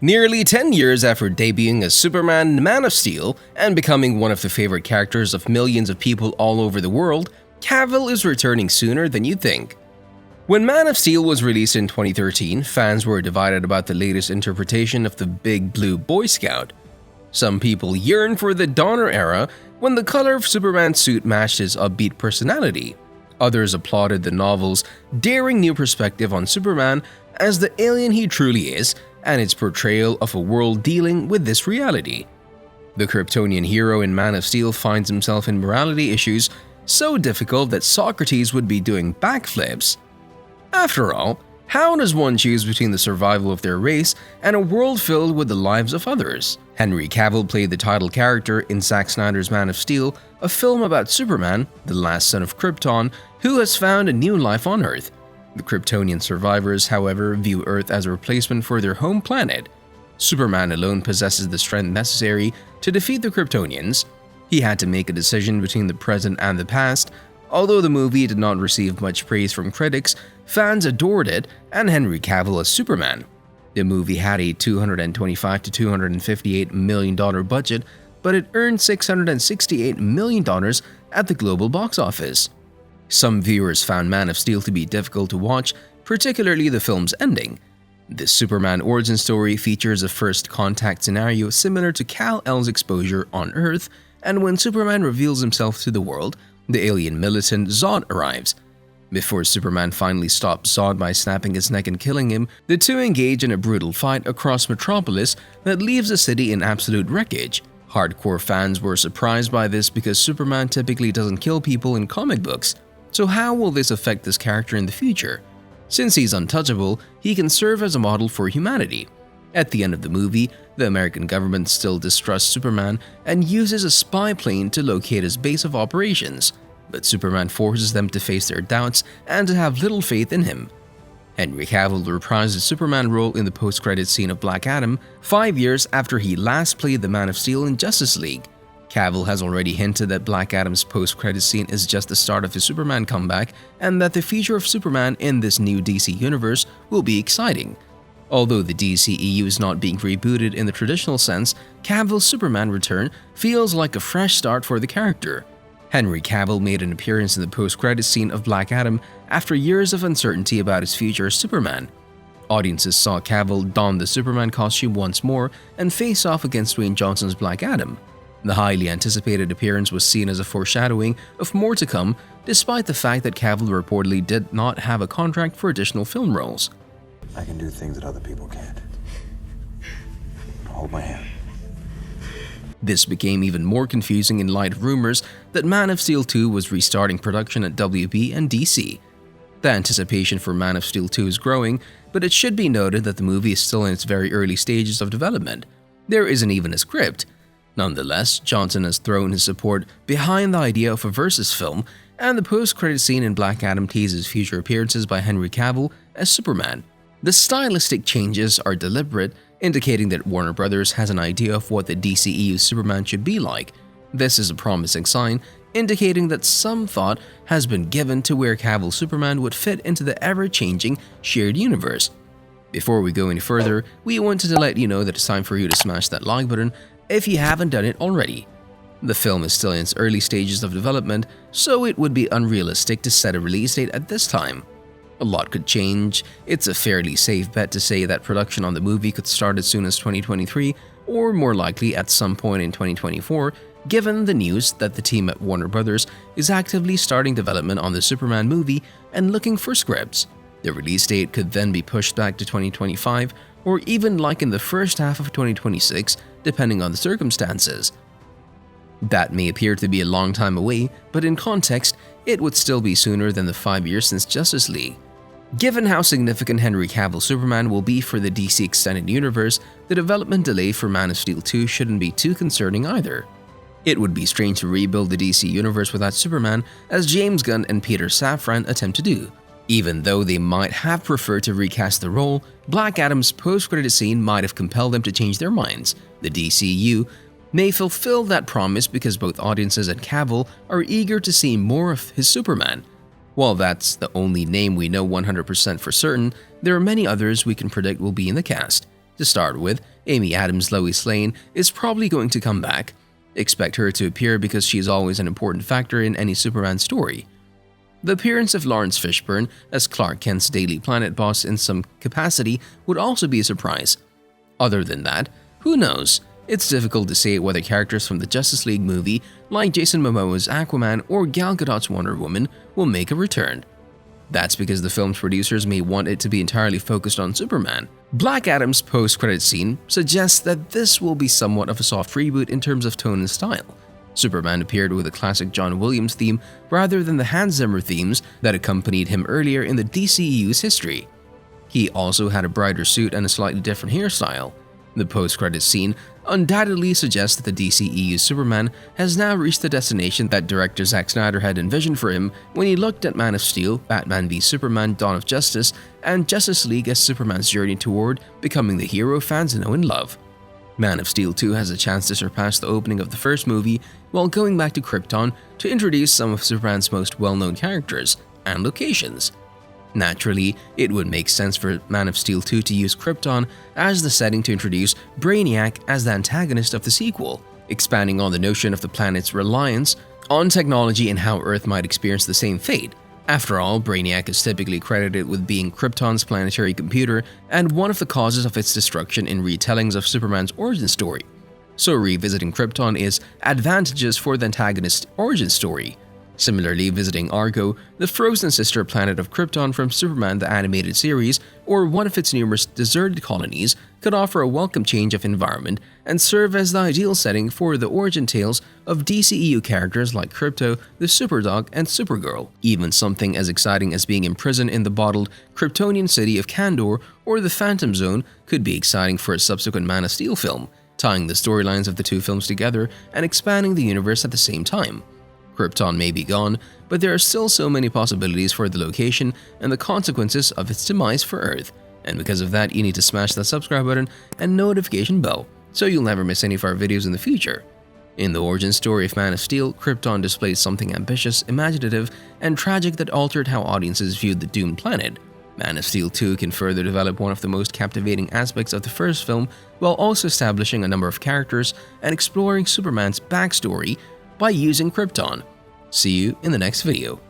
Nearly 10 years after debuting as Superman Man of Steel and becoming one of the favorite characters of millions of people all over the world, Cavill is returning sooner than you'd think. When Man of Steel was released in 2013, fans were divided about the latest interpretation of the Big Blue Boy Scout. Some people yearned for the Donner era when the color of Superman's suit matched his upbeat personality. Others applauded the novel's daring new perspective on Superman as the alien he truly is and its portrayal of a world dealing with this reality. The Kryptonian hero in Man of Steel finds himself in morality issues so difficult that Socrates would be doing backflips. After all, how does one choose between the survival of their race and a world filled with the lives of others? Henry Cavill played the title character in Zack Snyder's Man of Steel, a film about Superman, the last son of Krypton, who has found a new life on Earth. The Kryptonian survivors, however, view Earth as a replacement for their home planet. Superman alone possesses the strength necessary to defeat the Kryptonians. He had to make a decision between the present and the past. Although the movie did not receive much praise from critics, fans adored it and Henry Cavill as Superman. The movie had a $225 to $258 million budget, but it earned $668 million at the global box office. Some viewers found Man of Steel to be difficult to watch, particularly the film's ending. The Superman origin story features a first contact scenario similar to Kal-El's exposure on Earth, and when Superman reveals himself to the world, the alien militant Zod arrives. Before Superman finally stops Zod by snapping his neck and killing him, the two engage in a brutal fight across Metropolis that leaves the city in absolute wreckage. Hardcore fans were surprised by this because Superman typically doesn't kill people in comic books. So how will this affect this character in the future? Since he's untouchable, he can serve as a model for humanity. At the end of the movie, the American government still distrusts Superman and uses a spy plane to locate his base of operations, but Superman forces them to face their doubts and to have little faith in him. Henry Cavill reprised his Superman role in the post-credits scene of Black Adam 5 years after he last played the Man of Steel in Justice League. Cavill has already hinted that Black Adam's post-credits scene is just the start of his Superman comeback and that the future of Superman in this new DC universe will be exciting. Although the DCEU is not being rebooted in the traditional sense, Cavill's Superman return feels like a fresh start for the character. Henry Cavill made an appearance in the post-credits scene of Black Adam after years of uncertainty about his future as Superman. Audiences saw Cavill don the Superman costume once more and face off against Dwayne Johnson's Black Adam. The highly anticipated appearance was seen as a foreshadowing of more to come, despite the fact that Cavill reportedly did not have a contract for additional film roles. I can do things that other people can't. Hold my hand. This became even more confusing in light of rumors that Man of Steel 2 was restarting production at WB and DC. The anticipation for Man of Steel 2 is growing, but it should be noted that the movie is still in its very early stages of development. There isn't even a script. Nonetheless, Johnson has thrown his support behind the idea of a versus film, and the post-credit scene in Black Adam teases future appearances by Henry Cavill as Superman. The stylistic changes are deliberate, indicating that Warner Bros. Has an idea of what the DCEU Superman should be like. This is a promising sign, indicating that some thought has been given to where Cavill's Superman would fit into the ever-changing shared universe. Before we go any further, we wanted to let you know that it's time for you to smash that like button if you haven't done it already. The film is still in its early stages of development, so it would be unrealistic to set a release date at this time. A lot could change. It's a fairly safe bet to say that production on the movie could start as soon as 2023, or more likely at some point in 2024, given the news that the team at Warner Bros. Is actively starting development on the Superman movie and looking for scripts. The release date could then be pushed back to 2025, or even like in the first half of 2026, depending on the circumstances. That may appear to be a long time away, but in context, it would still be sooner than the 5 years since Justice League. Given how significant Henry Cavill's Superman will be for the DC Extended Universe, the development delay for Man of Steel 2 shouldn't be too concerning either. It would be strange to rebuild the DC Universe without Superman, as James Gunn and Peter Safran attempt to do. Even though they might have preferred to recast the role, Black Adam's post-credit scene might have compelled them to change their minds. The DCU may fulfill that promise because both audiences and Cavill are eager to see more of his Superman. While that's the only name we know 100% for certain, there are many others we can predict will be in the cast. To start with, Amy Adams' Lois Lane is probably going to come back. Expect her to appear because she is always an important factor in any Superman story. The appearance of Lawrence Fishburne as Clark Kent's Daily Planet boss in some capacity would also be a surprise. Other than that, who knows? It's difficult to say whether characters from the Justice League movie, like Jason Momoa's Aquaman or Gal Gadot's Wonder Woman, will make a return. That's because the film's producers may want it to be entirely focused on Superman. Black Adam's post-credit scene suggests that this will be somewhat of a soft reboot in terms of tone and style. Superman appeared with a classic John Williams theme rather than the Hans Zimmer themes that accompanied him earlier in the DCEU's history. He also had a brighter suit and a slightly different hairstyle. The post-credit scene undoubtedly suggests that the DCEU's Superman has now reached the destination that director Zack Snyder had envisioned for him when he looked at Man of Steel, Batman v Superman: Dawn of Justice, and Justice League as Superman's journey toward becoming the hero fans know and love. Man of Steel 2 has a chance to surpass the opening of the first movie while going back to Krypton to introduce some of Superman's most well-known characters and locations. Naturally, it would make sense for Man of Steel 2 to use Krypton as the setting to introduce Brainiac as the antagonist of the sequel, expanding on the notion of the planet's reliance on technology and how Earth might experience the same fate. After all, Brainiac is typically credited with being Krypton's planetary computer and one of the causes of its destruction in retellings of Superman's origin story. So revisiting Krypton is advantageous for the antagonist's origin story. Similarly, visiting Argo, the frozen sister planet of Krypton from Superman the Animated Series, or one of its numerous deserted colonies, could offer a welcome change of environment and serve as the ideal setting for the origin tales of DCEU characters like Krypto, the Superdog, and Supergirl. Even something as exciting as being imprisoned in the bottled Kryptonian city of Kandor or the Phantom Zone could be exciting for a subsequent Man of Steel film, tying the storylines of the two films together and expanding the universe at the same time. Krypton may be gone, but there are still so many possibilities for the location and the consequences of its demise for Earth, and because of that you need to smash that subscribe button and notification bell so you'll never miss any of our videos in the future. In the origin story of Man of Steel, Krypton displays something ambitious, imaginative, and tragic that altered how audiences viewed the doomed planet. Man of Steel 2 can further develop one of the most captivating aspects of the first film while also establishing a number of characters and exploring Superman's backstory by using Krypton. See you in the next video.